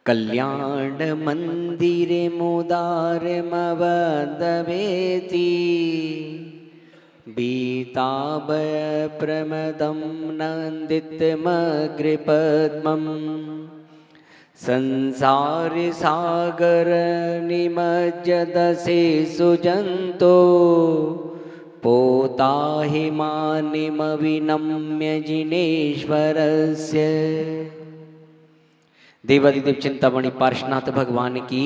कल्याण मंदिरे मुदारमवदवेति बीताभय प्रमदं नन्दितमग्रिपद्मम् संसारि सागर निमज्जदसे सुजन्तो पोताहि मानिमविनम्य जिनेश्वरस्य। देवादिदेव चिंतामणि पार्श्वनाथ भगवान की,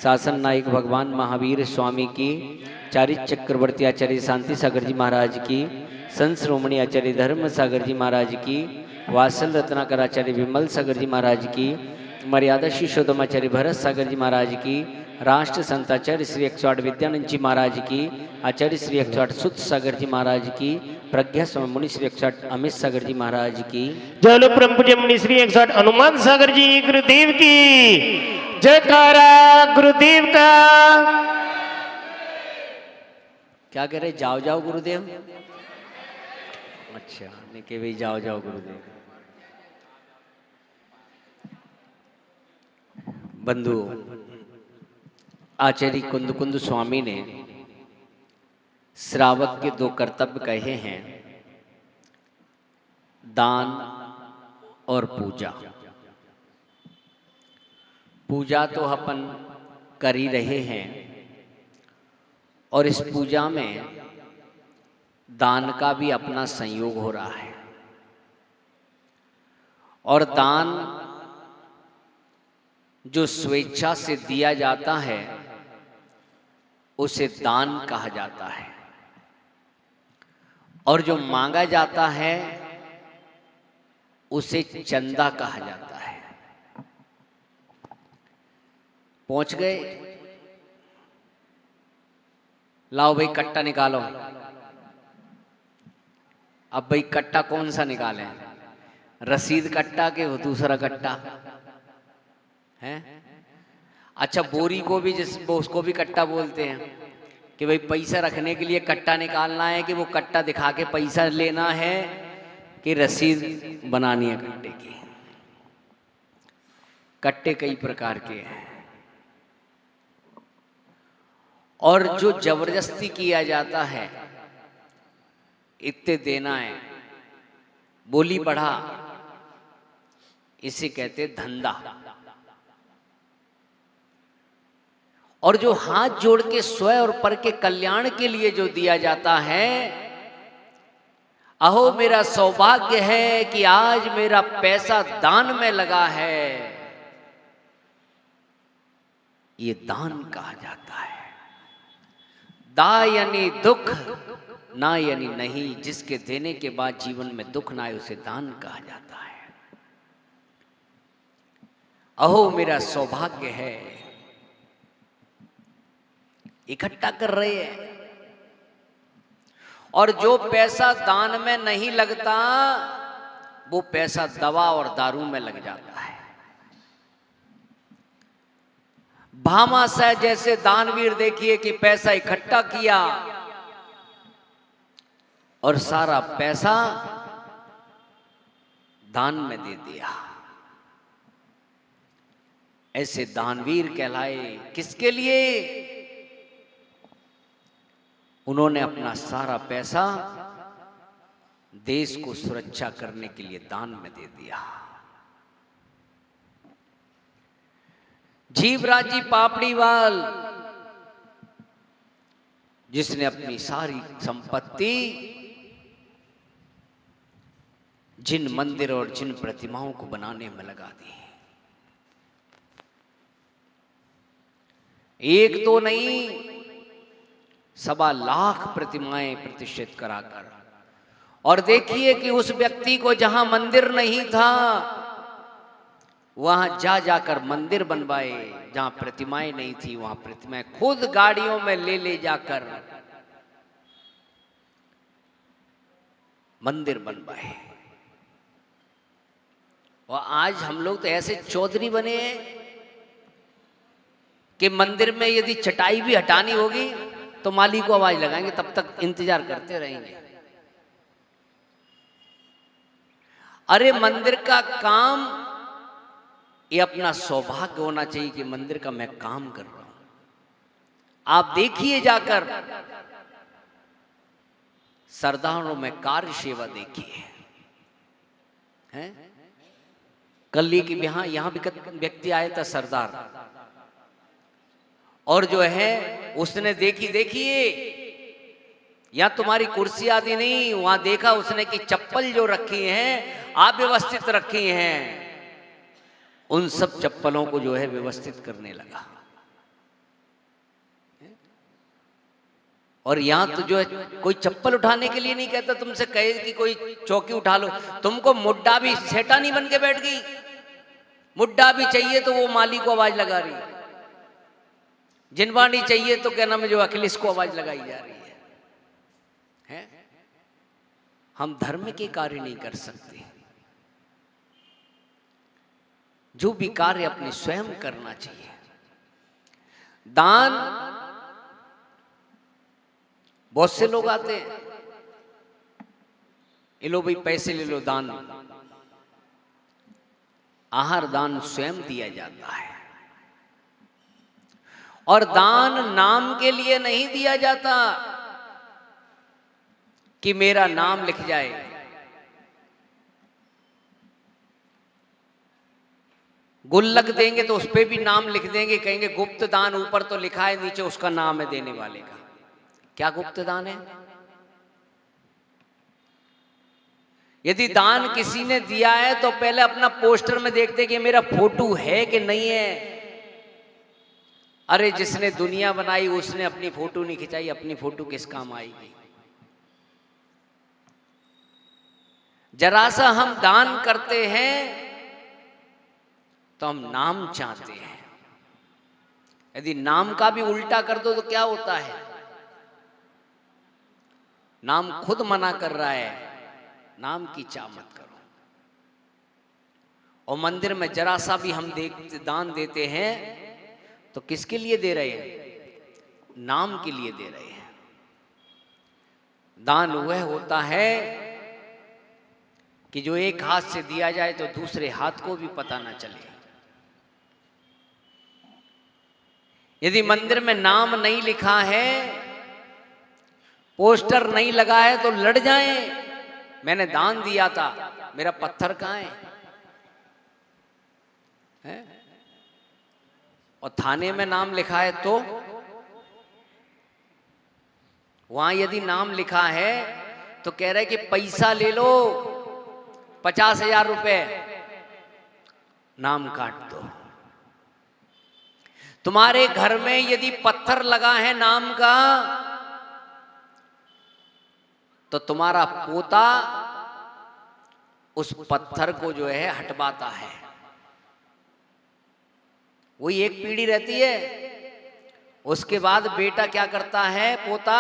शासन नायक भगवान महावीर स्वामी की, चारित्र चक्रवर्ती आचार्य शांति सागर जी महाराज की, संत श्रोमणी आचार्य धर्म सागर जी महाराज की, वासल रत्नाकर आचार्य विमल सागर जी महाराज की, मर्यादा शिशोदमाचार्य भरत सागर जी महाराज की, राष्ट्र संत आचार्य श्री 108 विद्यानंद जी महाराज की, आचार्य श्री 108 सुत सागर जी महाराज की, प्रज्ञा स्वामी मुनि श्री 108 अमित सागर जी महाराज की, जलो परम पूज्य मुनि श्री 108 हनुमान सागर जी गुरुदेव की जयकारा गुरुदेव का। क्या कह रहे? जाओ जाओ गुरुदेव। अच्छा, नहीं के भाई जाओ जाओ गुरुदेव। बंधु, आचार्य कुंद कुंद स्वामी ने श्रावक के दो कर्तव्य कहे हैं, दान और पूजा। पूजा तो अपन कर ही रहे हैं और इस पूजा में दान का भी अपना संयोग हो रहा है। और दान जो स्वेच्छा से दिया जाता है उसे दान कहा जाता है, और जो मांगा जाता है उसे चंदा कहा जाता है। पहुंच गए? लाओ भाई कट्टा निकालो। अब भाई कट्टा कौन सा निकालें? रसीद कट्टा के दूसरा कट्टा है? अच्छा, बोरी को भी उसको भी कट्टा बोलते हैं कि भाई पैसा रखने के लिए कट्टा निकालना है, कि वो कट्टा दिखा के पैसा लेना है, कि रसीद बनानी है कट्टे की। कट्टे कई प्रकार के हैं, और जो जबरदस्ती किया जाता है, इतने देना है, बोली बढ़ा, इसे कहते धंधा। और जो हाथ जोड़ के स्व और पर के कल्याण के लिए जो दिया जाता है, अहो मेरा सौभाग्य है कि आज मेरा पैसा दान में लगा है, ये दान कहा जाता है। दा यानी दुख, ना यानी नहीं। जिसके देने के बाद जीवन में दुख ना आए उसे दान कहा जाता है। अहो मेरा सौभाग्य है। इकट्ठा कर रहे हैं, और जो पैसा दान में नहीं लगता वो पैसा दवा और दारू में लग जाता है। भामाशाह जैसे दानवीर देखिए कि पैसा इकट्ठा किया और सारा पैसा दान में दे दिया। ऐसे दानवीर कहलाए। किसके लिए? उन्होंने अपना सारा पैसा देश को सुरक्षा करने के लिए दान में दे दिया। जीवराजी पापड़ीवाल, जिसने अपनी सारी संपत्ति जिन मंदिर और जिन प्रतिमाओं को बनाने में लगा दी, एक तो नहीं 1.25 लाख प्रतिमाएं प्रतिष्ठित कराकर। और देखिए कि उस व्यक्ति को जहां मंदिर नहीं था वहां जा जाकर मंदिर बनवाए, जहां प्रतिमाएं नहीं थी वहां प्रतिमाएं खुद गाड़ियों में ले जाकर मंदिर बनवाए। और आज हम लोग तो ऐसे चौधरी बने हैं कि मंदिर में यदि चटाई भी हटानी होगी तो माली को आवाज लगाएंगे, तब तक इंतजार करते रहेंगे। अरे मंदिर का काम ये अपना सौभाग्य होना चाहिए कि मंदिर का मैं काम कर रहा हूं। आप देखिए जाकर सरदारों में कार्य सेवा देखिए, हैं? कल एक यहां भी व्यक्ति आया था सरदार, और जो है उसने देखिए यहां तुम्हारी कुर्सी आदि नहीं, वहां देखा उसने कि चप्पल जो रखी हैं अव्यवस्थित रखी हैं, उन सब चप्पलों को जो है व्यवस्थित करने लगा। और यहां तो जो है कोई चप्पल उठाने के लिए नहीं कहता, तुमसे कहे कि कोई चौकी उठा लो, तुमको मुड्डा भी सेठानी बन के बैठ गई, मुड्डा भी चाहिए तो वो माली को आवाज लगा रही, जिनवानी चाहिए तो क्या नाम है जो अखिलेश को आवाज लगाई जा रही है? हम धर्म के कार्य नहीं कर सकते, जो भी कार्य अपने स्वयं करना चाहिए। दान, बहुत से लोग आते हैं, ये लो भाई पैसे ले लो दान, आहार दान स्वयं दिया जाता है। और दान नाम के लिए नहीं दिया जाता कि मेरा नाम लिख जाए। गुल्लक देंगे तो उस पे भी नाम लिख देंगे, कहेंगे गुप्त दान, ऊपर तो लिखा है नीचे उसका नाम है देने वाले का। क्या गुप्त दान है? यदि दान किसी ने दिया है तो पहले अपना पोस्टर में देखते कि मेरा फोटो है कि नहीं है। अरे जिसने दुनिया बनाई उसने अपनी फोटो नहीं खिंचाई, अपनी फोटो किस काम आएगी? जरा सा हम दान करते हैं तो हम नाम चाहते हैं। यदि नाम का भी उल्टा कर दो तो क्या होता है? नाम खुद मना कर रहा है, नाम की चाह मत करो। और मंदिर में जरा सा भी हम दान देते हैं तो किसके लिए दे रहे हैं? नाम के लिए दे रहे हैं। दान वह होता है कि जो एक हाथ से दिया जाए तो दूसरे हाथ को भी पता ना चले। यदि मंदिर में नाम नहीं लिखा है, पोस्टर नहीं लगा है तो लड़ जाएं, मैंने दान दिया था, मेरा पत्थर कहाँ है? और थाने में नाम लिखा है तो वहां यदि नाम लिखा है तो कह रहे कि पैसा ले लो 50,000 रुपए, नाम काट दो। तुम्हारे घर में यदि पत्थर लगा है नाम का तो तुम्हारा पोता उस पत्थर को जो है हटवाता है। वही एक पीढ़ी रहती है, उसके बाद बेटा क्या करता है? पोता,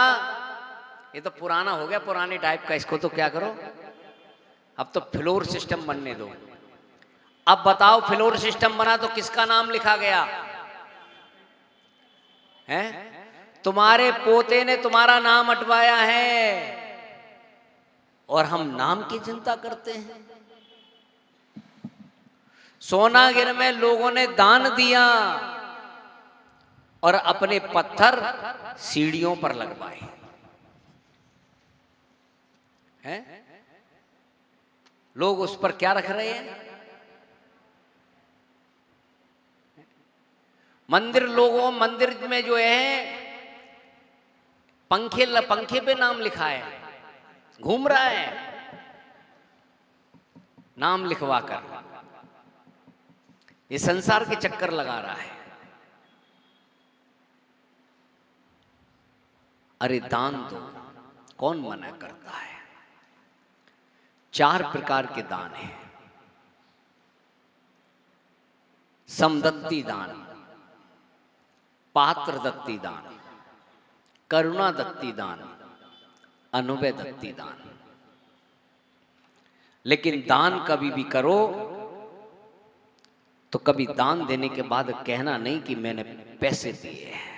ये तो पुराना हो गया, पुराने टाइप का, इसको तो क्या करो, अब तो फ्लोर सिस्टम बनने दो। अब बताओ फ्लोर सिस्टम बना तो किसका नाम लिखा गया है? तुम्हारे पोते ने तुम्हारा नाम हटवाया है और हम नाम की चिंता करते हैं। सोनागिर में लोगों ने दान दिया और अपने पत्थर सीढ़ियों पर लगवाए हैं। लोग उस पर क्या रख रहे हैं? मंदिर में जो है पंखे पे नाम लिखा है, घूम रहा है नाम लिखवा कर, ये संसार के चक्कर लगा रहा है। अरे दान दो, कौन मना करता है? 4 प्रकार के दान हैं। समदत्ती दान, पात्र दत्ती दान, करुणा दत्ती दान, अनुभय दत्ती दान। लेकिन दान कभी भी करो तो कभी दान देने के बाद कहना नहीं कि मैंने पैसे दिए हैं,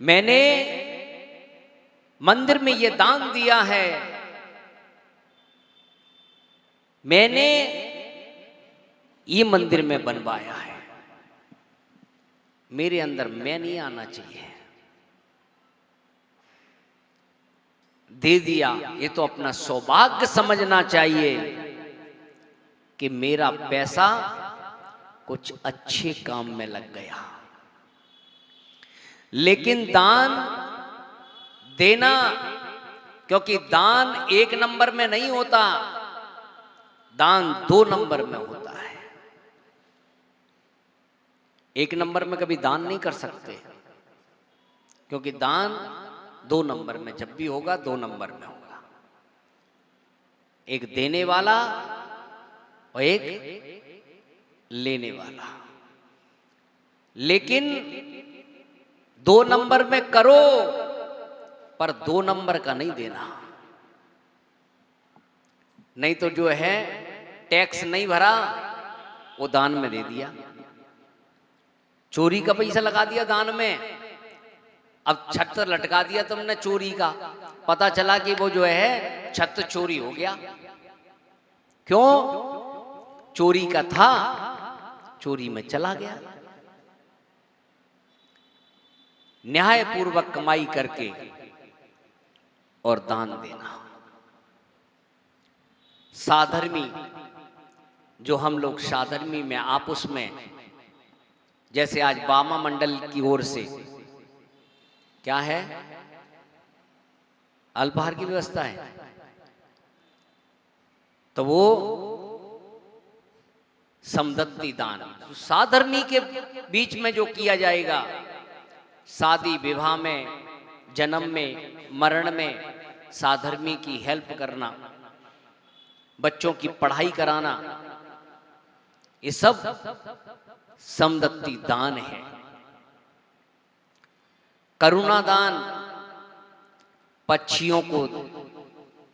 मैंने मंदिर में ये दान दिया है, मैंने ये मंदिर में बनवाया है। मेरे अंदर मैं नहीं आना चाहिए, दे दिया। ये तो अपना सौभाग्य समझना चाहिए कि मेरा पैसा कुछ अच्छे काम में लग गया। लेकिन दान देना, क्योंकि दान 1 नंबर में नहीं होता, दान 2 नंबर में होता है। 1 नंबर में कभी दान नहीं कर सकते, क्योंकि दान 2 नंबर में जब भी होगा 2 नंबर में होगा। एक देने वाला और एक लेने वाला। लेकिन 2 नंबर में करो, पर 2 नंबर का नहीं देना। नहीं तो जो है टैक्स नहीं भरा वो दान में दे दिया, चोरी का पैसा लगा दिया दान में, अब छत लटका दिया तुमने चोरी का, पता चला कि वो जो है छत चोरी हो गया। क्यों? चोरी का था, चोरी में चला गया। न्यायपूर्वक कमाई करके और दान देना। साधर्मी, जो हम लोग साधर्मी में आपस में, जैसे आज बामा मंडल की ओर से क्या है, अल्पाहार की व्यवस्था है, तो वो समदत्ती दान साधर्मी के बीच में जो किया जाएगा, शादी विवाह में, जन्म में, मरण में साधर्मी की हेल्प करना, बच्चों की पढ़ाई कराना, ये सब समदत्ती दान है। करुणा दान, पक्षियों को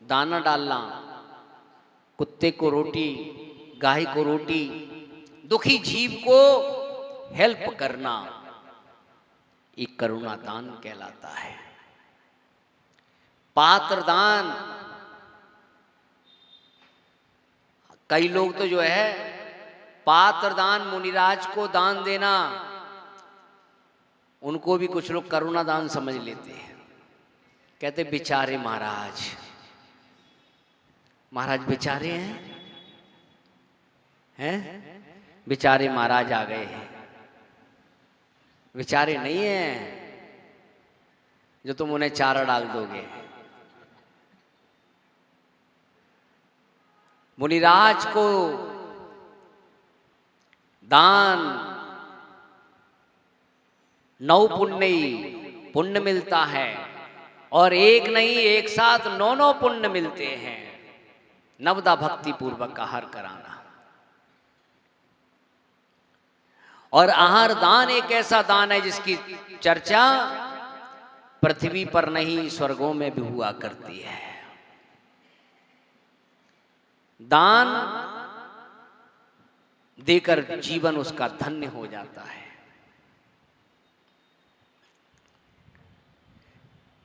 दाना डालना, कुत्ते को रोटी, गाय को रोटी, दुखी जीव को हेल्प करना, ये करुणा दान कहलाता है। पात्र दान, कई लोग तो जो है पात्र दान, मुनिराज को दान देना, उनको भी कुछ लोग करुणा दान समझ लेते हैं। कहते बेचारे महाराज, महाराज बेचारे हैं बेचारे महाराज आ गए हैं। बेचारे नहीं हैं जो तुम उन्हें चारा डाल दोगे। मुनिराज को दान 9 पुण्य मिलता है, और एक नहीं, एक साथ 9 पुण्य मिलते हैं। नवदा भक्ति पूर्वक आहार कराना। और आहार दान एक ऐसा दान है जिसकी चर्चा पृथ्वी पर नहीं, स्वर्गों में भी हुआ करती है। दान देकर जीवन उसका धन्य हो जाता है।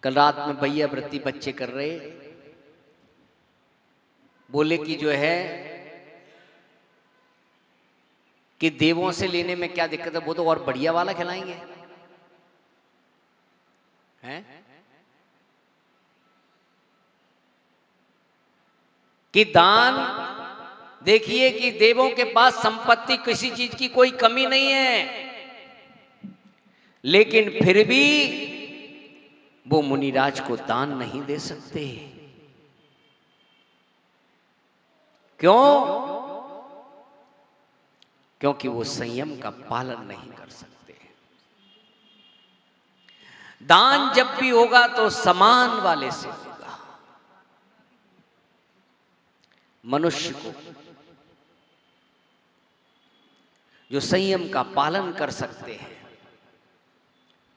कल रात में भैया वृत्ति बच्चे कर रहे, बोले कि जो है कि देवों से लेने में क्या दिक्कत है, वो तो और बढ़िया वाला खिलाएंगे हैं। कि दान देखिए कि देवों के पास संपत्ति, किसी चीज की कोई कमी नहीं है, लेकिन फिर भी वो मुनिराज को दान नहीं दे सकते। क्यों? क्योंकि वो संयम का पालन नहीं कर सकते। दान जब भी होगा तो समान वाले से होगा। मनुष्य को जो संयम का पालन कर सकते हैं,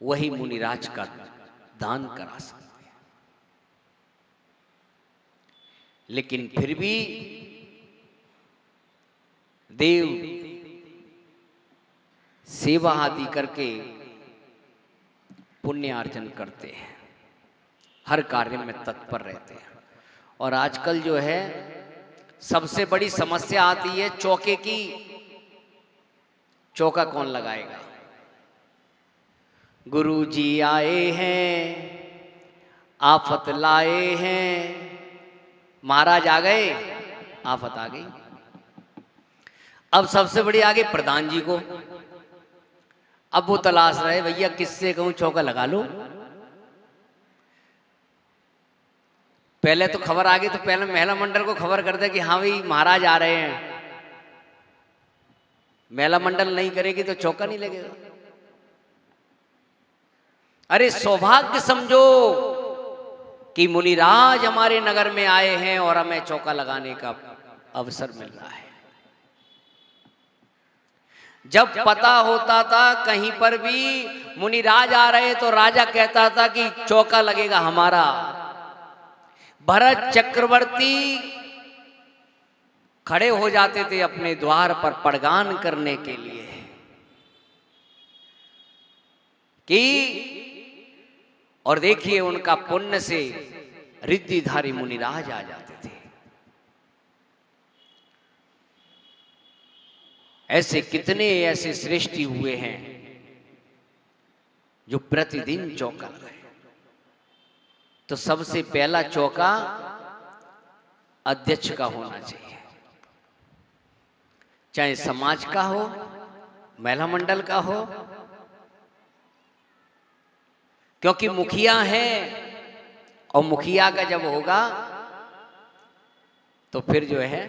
वही मुनिराज का दान करा सकते हैं। लेकिन फिर भी देव सेवा आदि करके पुण्य अर्जन करते हैं, हर कार्य में तत्पर रहते हैं। और आजकल जो है सबसे बड़ी समस्या आती है चौके की, चौका कौन लगाएगा? गुरु जी आए हैं, आफत लाए हैं। महाराज आ गए, आफत आ गई। अब सबसे बड़ी आगे प्रधान जी को। अब वो तलाश रहे, भैया किससे कहूं चौका लगा लो। पहले तो खबर आ गई, तो पहले महिला मंडल को खबर कर दे कि हाँ भाई महाराज आ रहे हैं। महिला मंडल नहीं करेगी तो चौका नहीं लगेगा। अरे सौभाग्य समझो कि मुनिराज हमारे नगर में आए हैं और हमें चौका लगाने का अवसर मिल रहा है। जब पता होता था कहीं पर भी मुनिराज आ रहे तो राजा कहता था कि चौका लगेगा हमारा। भरत चक्रवर्ती खड़े हो जाते थे अपने द्वार पर पड़गान करने के लिए कि, और देखिए उनका पुण्य से रिद्धिधारी मुनिराज आ जाते थे। ऐसे कितने ऐसे सृष्टि हुए हैं जो प्रतिदिन चौका लगाए। तो सबसे पहला चौका अध्यक्ष का होना चाहिए, चाहे समाज का हो, महिला मंडल का हो, क्योंकि मुखिया है और मुखिया का जब होगा तो फिर जो है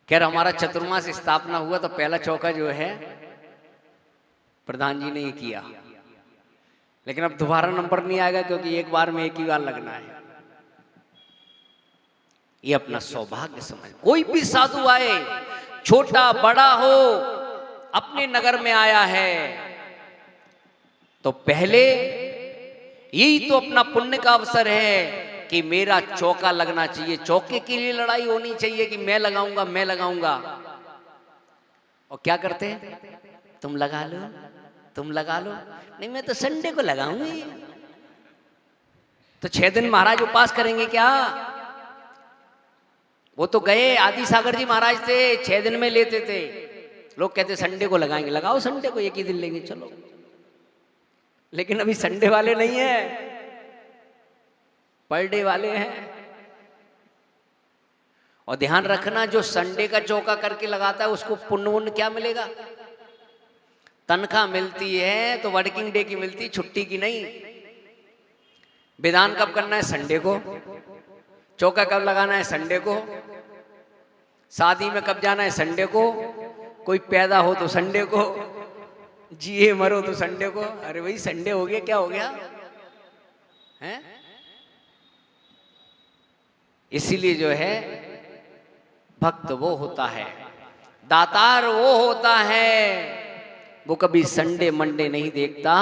खैर हमारा चतुर्मास स्थापना हुआ तो पहला चौका जो है प्रधान जी ने ही किया, लेकिन अब दोबारा नंबर नहीं आएगा क्योंकि एक बार में एक ही बार लगना है। ये अपना सौभाग्य समझ। कोई भी साधु आए, छोटा बड़ा हो, अपने नगर में आया है तो पहले यही तो अपना पुण्य का अवसर है कि मेरा चौका लगना चाहिए। चौके के लिए लड़ाई होनी चाहिए कि मैं लगाऊंगा मैं लगाऊंगा। और क्या करते हैं, तुम लगा लो तुम लगा लो। नहीं मैं तो संडे को लगाऊंगी। तो 6 दिन महाराज उपास करेंगे क्या? वो तो गए आदि सागर जी महाराज थे, 6 दिन में लेते थे। लोग कहते संडे को लगाएंगे, लगाओ संडे को, एक ही दिन लेंगे चलो। लेकिन अभी संडे वाले नहीं है, पर डे वाले हैं। और ध्यान रखना जो संडे का चौका करके लगाता है उसको पुण्य क्या मिलेगा? तनख्वाह मिलती है तो वर्किंग डे की मिलती, छुट्टी की नहीं। विधान कब करना है? संडे को। चौका कब लगाना है? संडे को। शादी में कब जाना है? संडे को। कोई पैदा हो तो संडे को, जिए मरो तो संडे को। अरे भाई संडे हो गया, क्या हो गया है? इसीलिए जो है भक्त वो होता है, दातार वो होता है, वो कभी संडे मंडे नहीं देखता।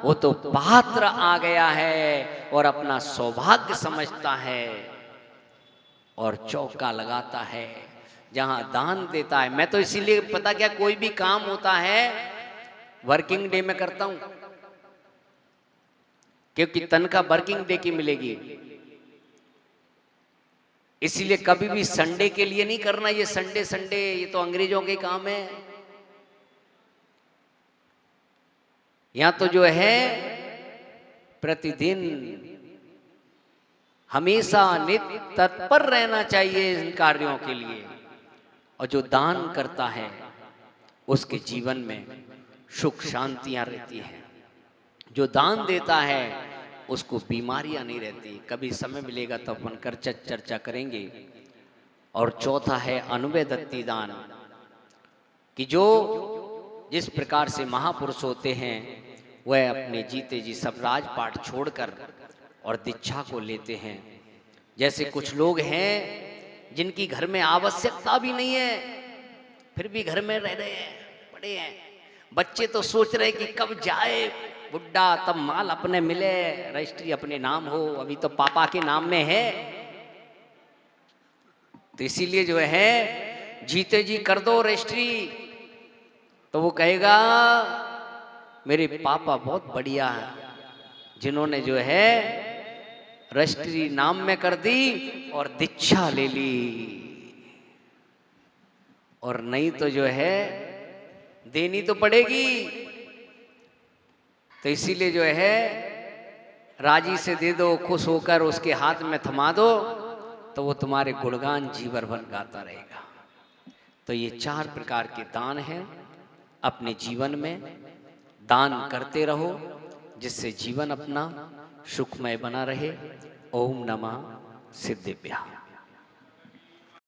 वो तो पात्र आ गया है और अपना सौभाग्य समझता है और चौका लगाता है जहां दान देता है। मैं तो इसीलिए पता क्या, कोई भी काम होता है वर्किंग डे में करता हूं क्योंकि तनख्वाह वर्किंग डे की मिलेगी। इसीलिए कभी भी संडे के लिए नहीं करना। ये संडे संडे ये तो अंग्रेजों के काम है। यहां तो जो है प्रतिदिन हमेशा नित्य तत्पर रहना चाहिए इन कार्यों के लिए। और जो दान करता है उसके जीवन में सुख शांतियां रहती हैं। जो दान देता है उसको बीमारियां नहीं रहती। कभी समय मिलेगा तो अपन कर चर्चा करेंगे। और चौथा है अनुवय दत्ती दान, कि जो जिस प्रकार से महापुरुष होते हैं वह अपने जीते जी सब राजपाट छोड़कर और दीक्षा को लेते हैं। जैसे कुछ लोग हैं जिनकी घर में आवश्यकता भी नहीं है फिर भी घर में रह रहे हैं, पड़े हैं। बच्चे तो सोच रहे कि कब जाए बुड्ढा तब माल अपने मिले, रजिस्ट्री अपने नाम हो। अभी तो पापा के नाम में है। तो इसीलिए जो है जीते जी कर दो रजिस्ट्री, तो वो कहेगा मेरे पापा बहुत बढ़िया है जिन्होंने जो है रजिस्ट्री नाम में कर दी और दीक्षा ले ली। और नहीं तो जो है देनी तो पड़ेगी। तो इसीलिए जो है राजी से दे दो, खुश होकर उसके हाथ में थमा दो, तो वो तुम्हारे गुणगान जीवन भर गाता रहेगा। तो ये 4 प्रकार के दान हैं। अपने जीवन में दान करते रहो, जिससे जीवन अपना सुखमय बना रहे। ओम नमः सिद्धेभ्यः।